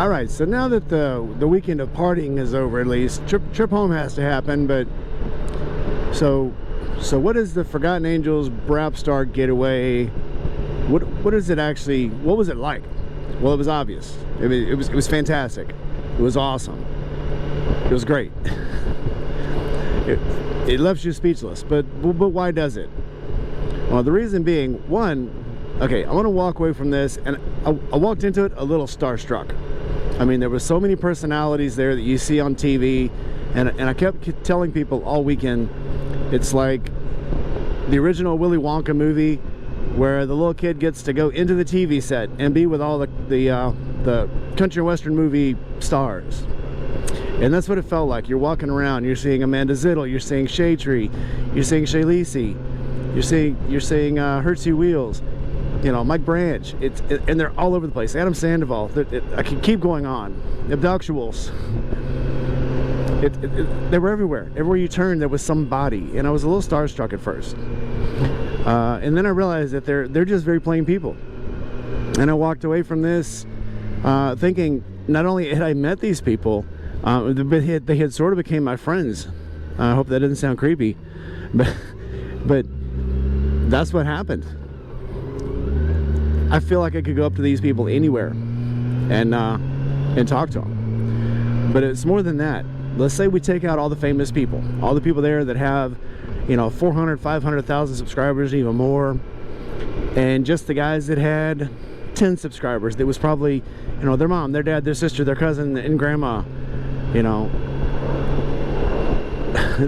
All right, so now that the weekend of partying is over, at least trip home has to happen. But so what is the Forgotten Angels Brap Star getaway? What is it actually? What was it like? Well, it was obvious. It was fantastic. It was awesome. It was great. It left you speechless. But why does it? Well, the reason being, one, okay, I want to walk away from this, and I walked into it a little starstruck. I mean, there were so many personalities there that you see on TV, and I kept telling people all weekend, it's like the original Willy Wonka movie, where the little kid gets to go into the TV set and be with all the country western movie stars. And that's what it felt like. You're walking around, you're seeing Amanda Zittle, you're seeing Shea Tree, you're seeing Shay Lisi, you're seeing Hertzie Wheels, you know, Mike Branch. And they're all over the place. Adam Sandoval. I can keep going on. Abductuals. They were everywhere. Everywhere you turned, there was somebody, and I was a little starstruck at first. And then I realized that they're just very plain people. And I walked away from this thinking, not only had I met these people, but they had sort of became my friends. I hope that doesn't sound creepy, but that's what happened. I feel like I could go up to these people anywhere and talk to them. But it's more than that. Let's say we take out all the famous people, all the people there that have, you know, 400, 500,000 subscribers, even more, and just the guys that had 10 subscribers. That was probably, you know, their mom, their dad, their sister, their cousin, and grandma. You know,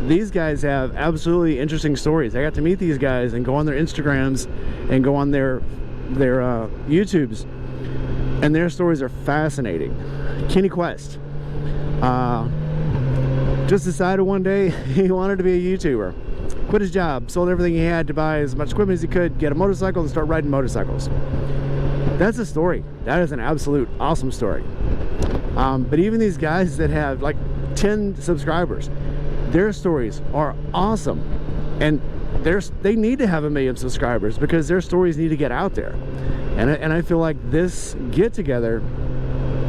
these guys have absolutely interesting stories. I got to meet these guys and go on their Instagrams and go on their YouTubes, and their stories are fascinating. Kenny Quest just decided one day he wanted to be a YouTuber. Quit his job, sold everything he had to buy as much equipment as he could, get a motorcycle, and start riding motorcycles. That's a story. That is an absolute awesome story. But even these guys that have like 10 subscribers, their stories are awesome, and they need to have 1 million subscribers because their stories need to get out there. And I feel like this get together,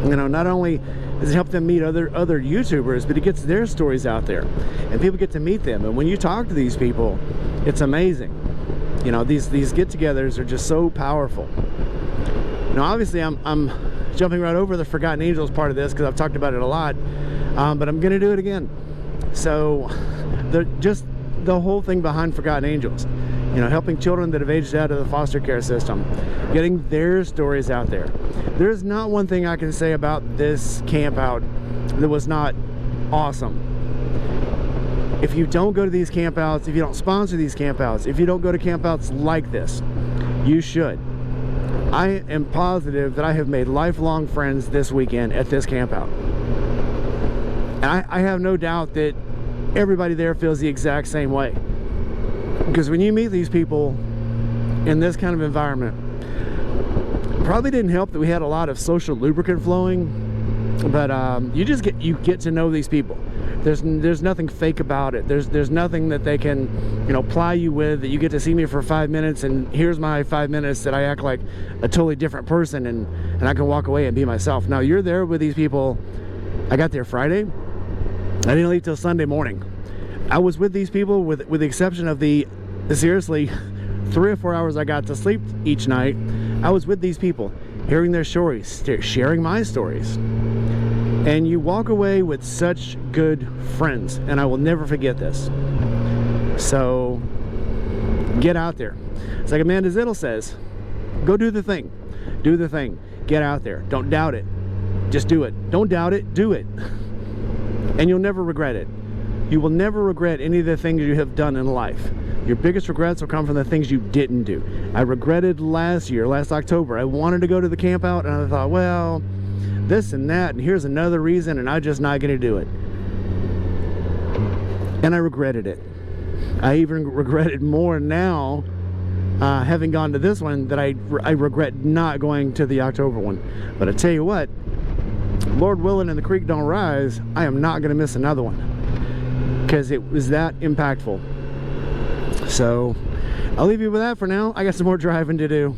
you know, not only does it help them meet other YouTubers, but it gets their stories out there, and people get to meet them. And when you talk to these people, it's amazing. You know, these get-togethers are just so powerful. Now, obviously, I'm jumping right over the Forgotten Angels part of this because I've talked about it a lot, but I'm gonna do it again. So, the whole thing behind Forgotten Angels, you know, helping children that have aged out of the foster care system, getting their stories out there. There's not one thing I can say about this camp out that was not awesome. If you don't go to these campouts, if you don't sponsor these campouts, if you don't go to campouts like this, you should. I am positive that I have made lifelong friends this weekend at this campout. And I have no doubt that everybody there feels the exact same way. Because when you meet these people in this kind of environment, probably didn't help that we had a lot of social lubricant flowing, but you get to know these people. There's nothing fake about it. There's nothing that they can, you know, ply you with, that you get to see me for 5 minutes and here's my 5 minutes that I act like a totally different person and I can walk away and be myself. Now, you're there with these people. I got there Friday. I didn't leave till Sunday morning. I was with these people with the exception of the seriously 3 or 4 hours I got to sleep each night. I was with these people, hearing their stories, sharing my stories. And you walk away with such good friends, and I will never forget this. So, get out there. It's like Amanda Zittle says, go do the thing. Do the thing. Get out there. Don't doubt it. Just do it. Don't doubt it. Do it. And you'll never regret it. You will never regret any of the things you have done in life. Your biggest regrets will come from the things you didn't do. I regretted last October. I wanted to go to the camp out, and I thought, well, this and that, and here's another reason, and I'm just not going to do it. And I regretted it. I even regret it more now, having gone to this one, that I regret not going to the October one. But I tell you what, Lord willing and the creek don't rise, I am not going to miss another one, because it was that impactful. So I'll leave you with that for now. I got some more driving to do.